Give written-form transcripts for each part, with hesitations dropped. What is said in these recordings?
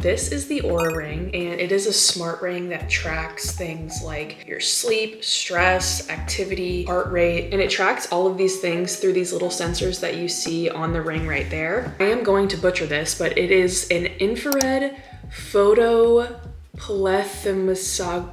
This is the Oura ring, and it is a smart ring that tracks things like your sleep, stress, activity, heart rate, and it tracks all of these things through these little sensors that you see on the ring right there. I am going to butcher this, but it is an infrared photoplethysmography.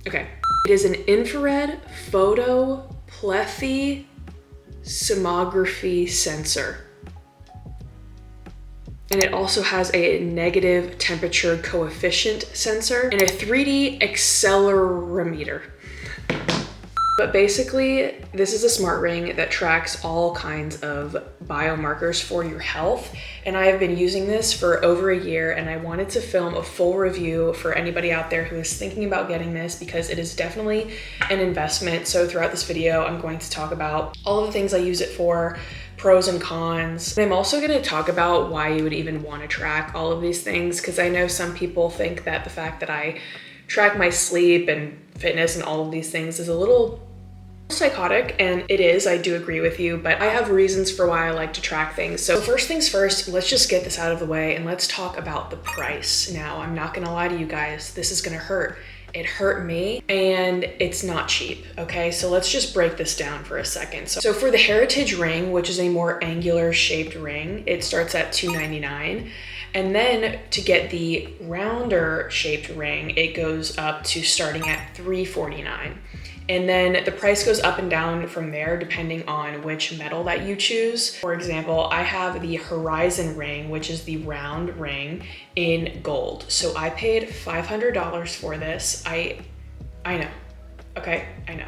Okay. It is an infrared photoplethysmography sensor. And it also has a negative temperature coefficient sensor and a 3D accelerometer. But basically, this is a smart ring that tracks all kinds of biomarkers for your health. And I have been using this for over a year, and I wanted to film a full review for anybody out there who is thinking about getting this, because it is definitely an investment. So throughout this video, I'm going to talk about all of the things I use it for, pros and cons. And I'm also going to talk about why you would even want to track all of these things, because I know some people think that the fact that I track my sleep and fitness and all of these things is a little psychotic, and it is, I do agree with you, but I have reasons for why I like to track things. So first things first, let's just get this out of the way and let's talk about the price. Now, I'm not gonna lie to you guys, this is gonna hurt. It hurt me, and it's not cheap, okay? So let's just break this down for a second. So for the Heritage ring, which is a more angular shaped ring, it starts at $299. And then to get the rounder shaped ring, it goes up to starting at $349. And then the price goes up and down from there depending on which metal that you choose. For example, I have the Horizon ring, which is the round ring in gold. So I paid $500 for this. I know, okay, I know.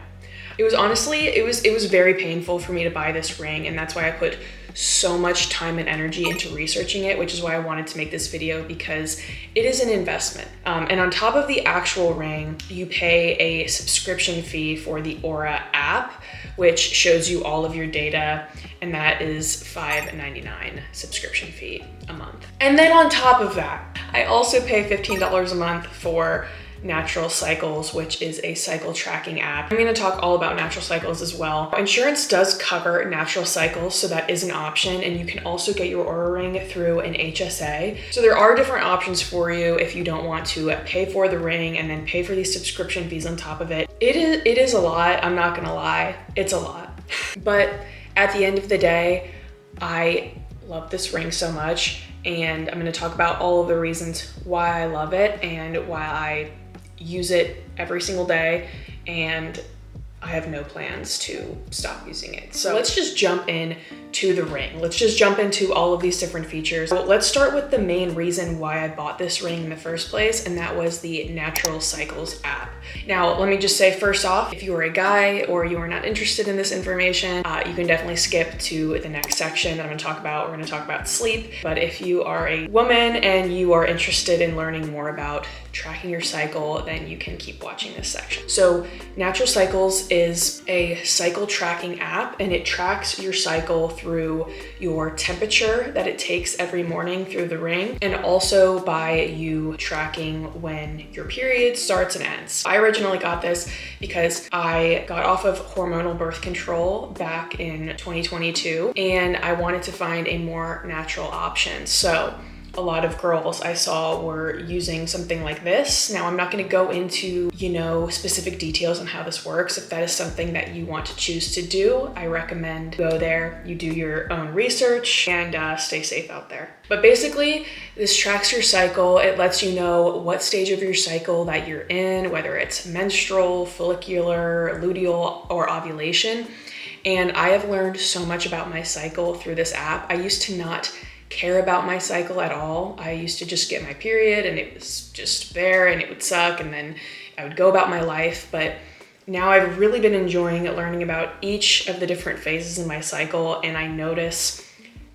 It was honestly, it was very painful for me to buy this ring, and that's why I put so much time and energy into researching it, which is why I wanted to make this video, because it is an investment. And on top of the actual ring, you pay a subscription fee for the Oura app, which shows you all of your data, and that is $5.99 subscription fee a month. And then on top of that, I also pay $15 a month for Natural Cycles, which is a cycle tracking app. I'm going to talk all about Natural Cycles as well. Insurance does cover Natural Cycles, so that is an option, and you can also get your Oura ring through an HSA. So there are different options for you if you don't want to pay for the ring and then pay for these subscription fees on top of it. It is a lot, I'm not gonna lie, it's a lot. But at the end of the day, I love this ring so much, and I'm going to talk about all of the reasons why I love it and why I use it every single day, and I have no plans to stop using it. So let's just jump in to the ring. Let's just jump into all of these different features. So let's start with the main reason why I bought this ring in the first place, and that was the Natural Cycles app. Now, let me just say first off, if you are a guy or you are not interested in this information, you can definitely skip to the next section that I'm gonna talk about. We're gonna talk about sleep. But if you are a woman and you are interested in learning more about tracking your cycle, then you can keep watching this section. So Natural Cycles is a cycle tracking app, and it tracks your cycle through your temperature that it takes every morning through the ring, and also by you tracking when your period starts and ends. I originally got this because I got off of hormonal birth control back in 2022, and I wanted to find a more natural option. So a lot of girls I saw were using something like this. Now, I'm not going to go into, specific details on how this works. If that is something that you want to choose to do, I recommend go there, you do your own research, and stay safe out there. But basically, this tracks your cycle. It lets you know what stage of your cycle that you're in, whether it's menstrual, follicular, luteal, or ovulation. And I have learned so much about my cycle through this app. I used to not care about my cycle at all. I used to just get my period and it was just there and it would suck, and then I would go about my life. But now I've really been enjoying learning about each of the different phases in my cycle, and I notice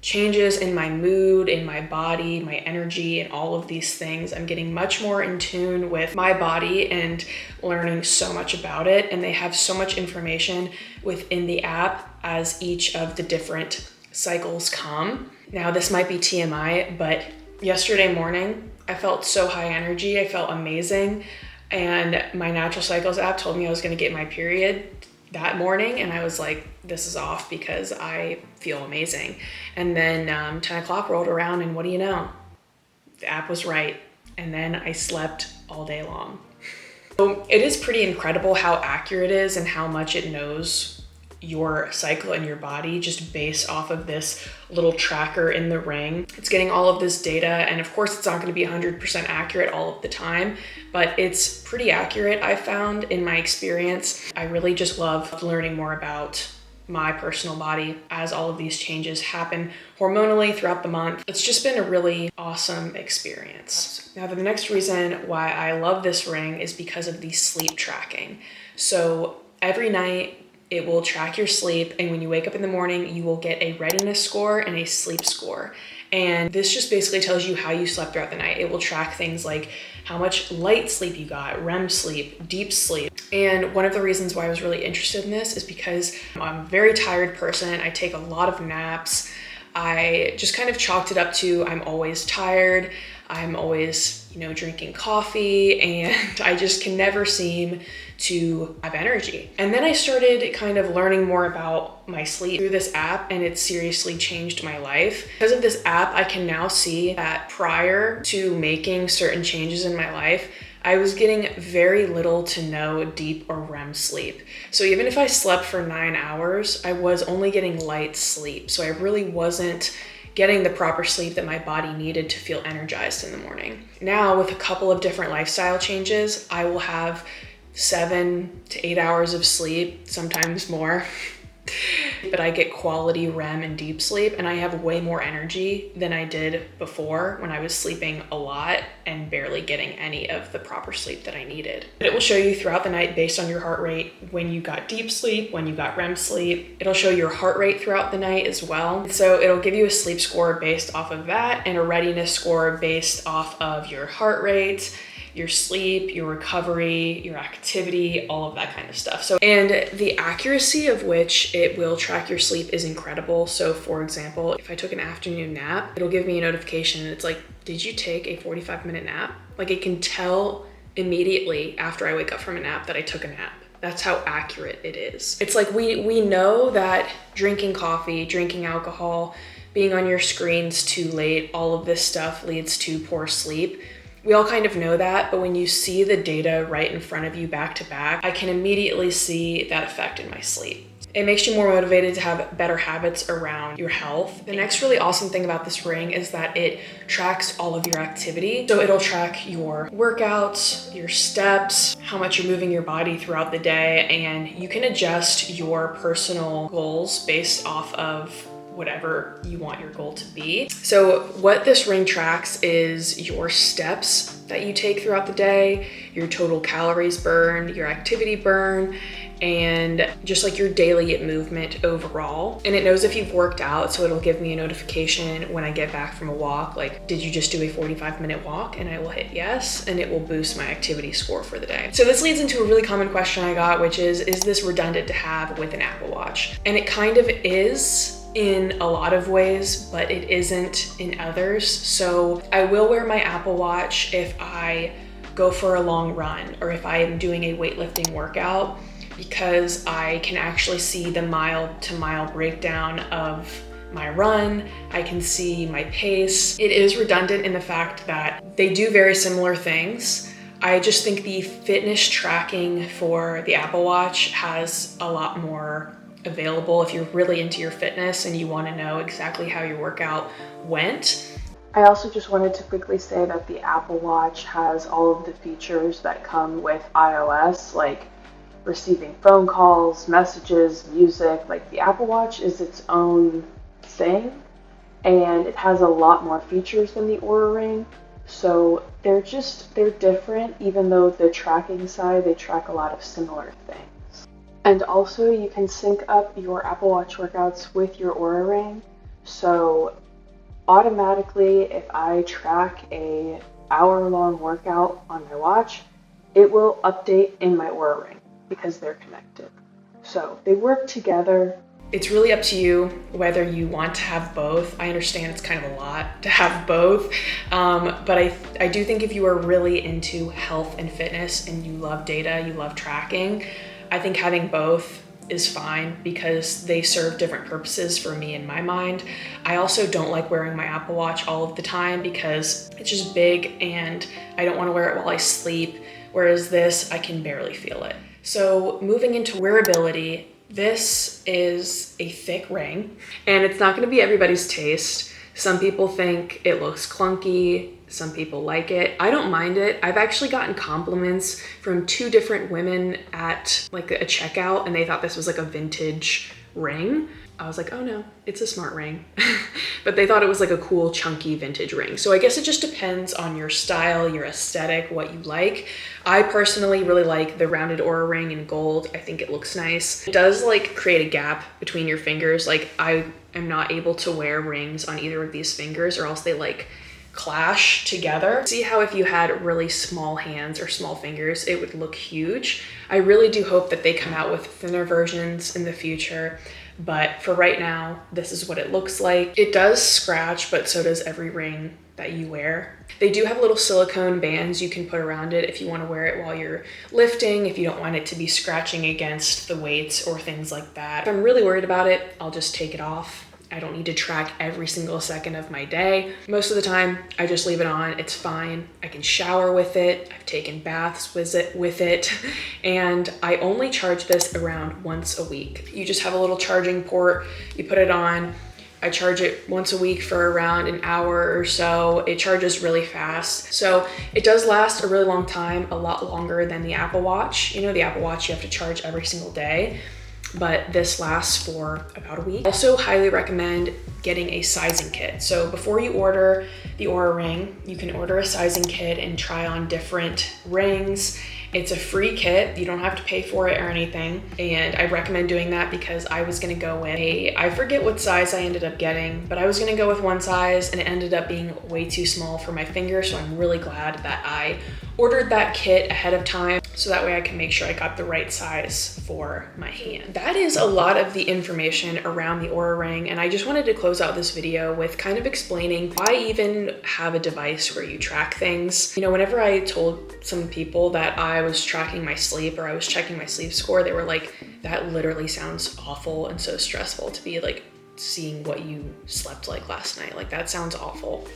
changes in my mood, in my body, my energy, and all of these things. I'm getting much more in tune with my body and learning so much about it, and they have so much information within the app as each of the different cycles come. Now, this might be TMI, but yesterday morning, I felt so high energy. I felt amazing. And my Natural Cycles app told me I was going to get my period that morning. And I was like, this is off because I feel amazing. And then 10 o'clock rolled around, and what do you know? The app was right. and then I slept all day long. So it is pretty incredible how accurate it is and how much it knows your cycle and your body just based off of this little tracker in the ring. It's getting all of this data, and of course it's not going to be 100% accurate all of the time, but it's pretty accurate, I found, in my experience. I really just love learning more about my personal body as all of these changes happen hormonally throughout the month. It's just been a really awesome experience. Now, the next reason why I love this ring is because of the sleep tracking. So every night it will track your sleep, and when you wake up in the morning, you will get a readiness score and a sleep score. And this just basically tells you how you slept throughout the night. It will track things like how much light sleep you got, REM sleep, deep sleep. And one of the reasons why I was really interested in this is because I'm a very tired person. I take a lot of naps. I just kind of chalked it up to I'm always tired. I'm always, drinking coffee, and I just can never seem to have energy. And then I started kind of learning more about my sleep through this app, and it seriously changed my life. Because of this app, I can now see that prior to making certain changes in my life, I was getting very little to no deep or REM sleep. So even if I slept for 9 hours, I was only getting light sleep. So I really wasn't getting the proper sleep that my body needed to feel energized in the morning. Now, with a couple of different lifestyle changes, I will have 7 to 8 hours of sleep, sometimes more. But I get quality REM and deep sleep, and I have way more energy than I did before when I was sleeping a lot and barely getting any of the proper sleep that I needed. It will show you throughout the night based on your heart rate when you got deep sleep, when you got REM sleep. It'll show your heart rate throughout the night as well. So it'll give you a sleep score based off of that and a readiness score based off of your heart rate, your sleep, your recovery, your activity, all of that kind of stuff. And the accuracy of which it will track your sleep is incredible. So for example, if I took an afternoon nap, it'll give me a notification. It's like, did you take a 45-minute nap? Like, it can tell immediately after I wake up from a nap that I took a nap. That's how accurate it is. It's like we know that drinking coffee, drinking alcohol, being on your screens too late, all of this stuff leads to poor sleep. We all kind of know that, but when you see the data right in front of you back to back, I can immediately see that effect in my sleep. It makes you more motivated to have better habits around your health. The next really awesome thing about this ring is that it tracks all of your activity. So it'll track your workouts, your steps, how much you're moving your body throughout the day, and you can adjust your personal goals based off of whatever you want your goal to be. So what this ring tracks is your steps that you take throughout the day, your total calories burned, your activity burn, and just like your daily movement overall. And it knows if you've worked out, so it'll give me a notification when I get back from a walk, like, did you just do a 45-minute walk? And I will hit yes, and it will boost my activity score for the day. So this leads into a really common question I got, which is this redundant to have with an Apple Watch? And it kind of is in a lot of ways, but it isn't in others. So I will wear my Apple Watch if I go for a long run or if I am doing a weightlifting workout, because I can actually see the mile to mile breakdown of my run. I can see my pace. It is redundant in the fact that they do very similar things. I just think the fitness tracking for the Apple Watch has a lot more available if you're really into your fitness and you want to know exactly how your workout went. I also just wanted to quickly say that the Apple Watch has all of the features that come with iOS, like receiving phone calls, messages, music. Like, the Apple Watch is its own thing, and it has a lot more features than the Oura Ring. So they're different, even though the tracking side, they track a lot of similar things. And also, you can sync up your Apple Watch workouts with your Oura Ring. So automatically, if I track a hour-long workout on my watch, it will update in my Oura Ring because they're connected. So they work together. It's really up to you whether you want to have both. I understand it's kind of a lot to have both, but I do think if you are really into health and fitness and you love data, you love tracking, I think having both is fine because they serve different purposes for me in my mind. I also don't like wearing my Apple Watch all of the time because it's just big and I don't want to wear it while I sleep, whereas this, I can barely feel it. So moving into wearability, this is a thick ring and it's not going to be everybody's taste. Some people think it looks clunky. Some people like it. I don't mind it. I've actually gotten compliments from 2 different women at like a checkout and they thought this was like a vintage ring. I was like, oh no, it's a smart ring. But they thought it was like a cool chunky vintage ring. So I guess it just depends on your style, your aesthetic, what you like. I personally really like the rounded Oura ring in gold. I think it looks nice. It does like create a gap between your fingers. Like I am not able to wear rings on either of these fingers or else they like clash together. See how if you had really small hands or small fingers, it would look huge. I really do hope that they come out with thinner versions in the future. But for right now, this is what it looks like. It does scratch, but so does every ring that you wear. They do have little silicone bands you can put around it if you want to wear it while you're lifting, if you don't want it to be scratching against the weights or things like that. If I'm really worried about it, I'll just take it off. I don't need to track every single second of my day. Most of the time, I just leave it on. It's fine. I can shower with it. I've taken baths with it. And I only charge this around once a week. You just have a little charging port. You put it on. I charge it once a week for around an hour or so. It charges really fast. So it does last a really long time, a lot longer than the Apple Watch. You know, the Apple Watch you have to charge every single day, but this lasts for about a week. Also highly recommend getting a sizing kit. So before you order the Oura ring, you can order a sizing kit and try on different rings. It's a free kit. You don't have to pay for it or anything. And I recommend doing that because I was gonna go with I forget what size I ended up getting, but I was gonna go with one size and it ended up being way too small for my finger. So I'm really glad that I ordered that kit ahead of time so that way I can make sure I got the right size for my hand. That is a lot of the information around the Oura ring, and I just wanted to close out this video with kind of explaining why even have a device where you track things. You know, whenever I told some people that I was tracking my sleep or I was checking my sleep score, they were like, that literally sounds awful and so stressful to be like seeing what you slept like last night. Like that sounds awful.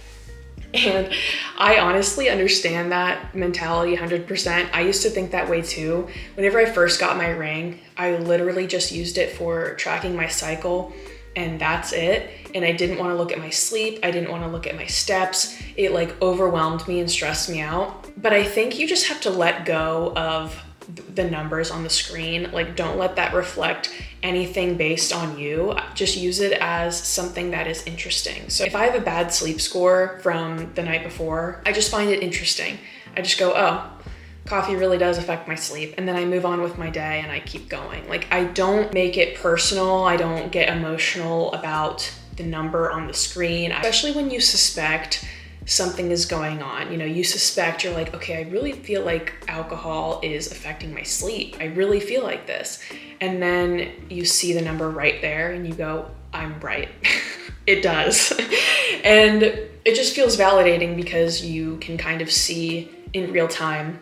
And I honestly understand that mentality 100%. I used to think that way too. Whenever I first got my ring, I literally just used it for tracking my cycle and that's it. And I didn't want to look at my sleep. I didn't want to look at my steps. It like overwhelmed me and stressed me out. But I think you just have to let go of the numbers on the screen. Like don't let that reflect anything based on you. Just use it as something that is interesting. So if I have a bad sleep score from the night before, I just find it interesting. I just go, oh, coffee really does affect my sleep. And then I move on with my day and I keep going. Like I don't make it personal. I don't get emotional about the number on the screen, especially when you suspect something is going on. You know, you suspect, you're like, okay, I really feel like alcohol is affecting my sleep. I really feel like this. And then you see the number right there and you go, I'm right. It does. And it just feels validating because you can kind of see in real time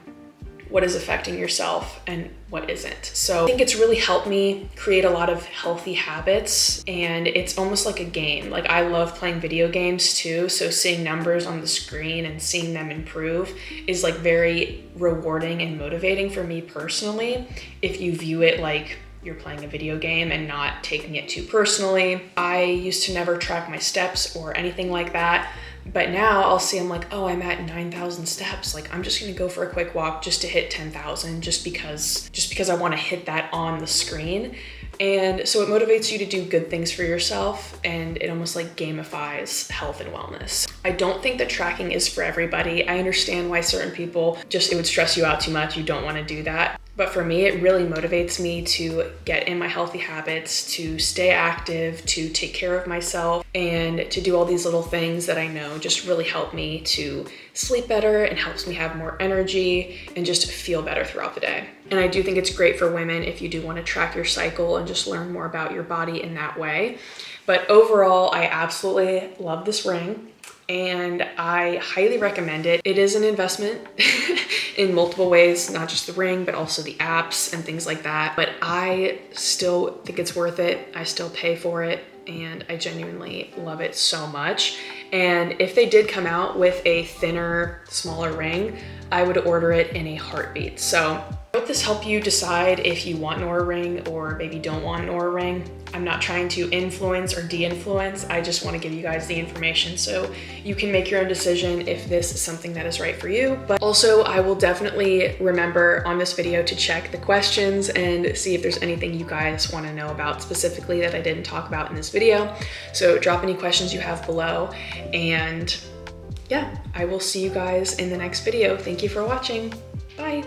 what is affecting yourself and what isn't. So I think it's really helped me create a lot of healthy habits, and it's almost like a game. Like I love playing video games too. So seeing numbers on the screen and seeing them improve is like very rewarding and motivating for me personally. If you view it like you're playing a video game and not taking it too personally. I used to never track my steps or anything like that. But now I'll see, I'm like, oh, I'm at 9,000 steps. Like I'm just gonna go for a quick walk just to hit 10,000 just because I wanna hit that on the screen. And so it motivates you to do good things for yourself, and it almost like gamifies health and wellness. I don't think that tracking is for everybody. I understand why certain people it would stress you out too much. You don't wanna do that. But for me, it really motivates me to get in my healthy habits, to stay active, to take care of myself, and to do all these little things that I know just really help me to sleep better and helps me have more energy and just feel better throughout the day. And I do think it's great for women if you do want to track your cycle and just learn more about your body in that way. But overall, I absolutely love this ring and I highly recommend it. It is an investment. in multiple ways, not just the ring, but also the apps and things like that. But I still think it's worth it. I still pay for it, and I genuinely love it so much. And if they did come out with a thinner, smaller ring, I would order it in a heartbeat. So I hope this helped you decide if you want an Oura ring or maybe don't want an Oura ring. I'm not trying to influence or de-influence. I just want to give you guys the information so you can make your own decision if this is something that is right for you. But also, I will definitely remember on this video to check the questions and see if there's anything you guys want to know about specifically that I didn't talk about in this video. So drop any questions you have below, and yeah, I will see you guys in the next video. Thank you for watching. Bye.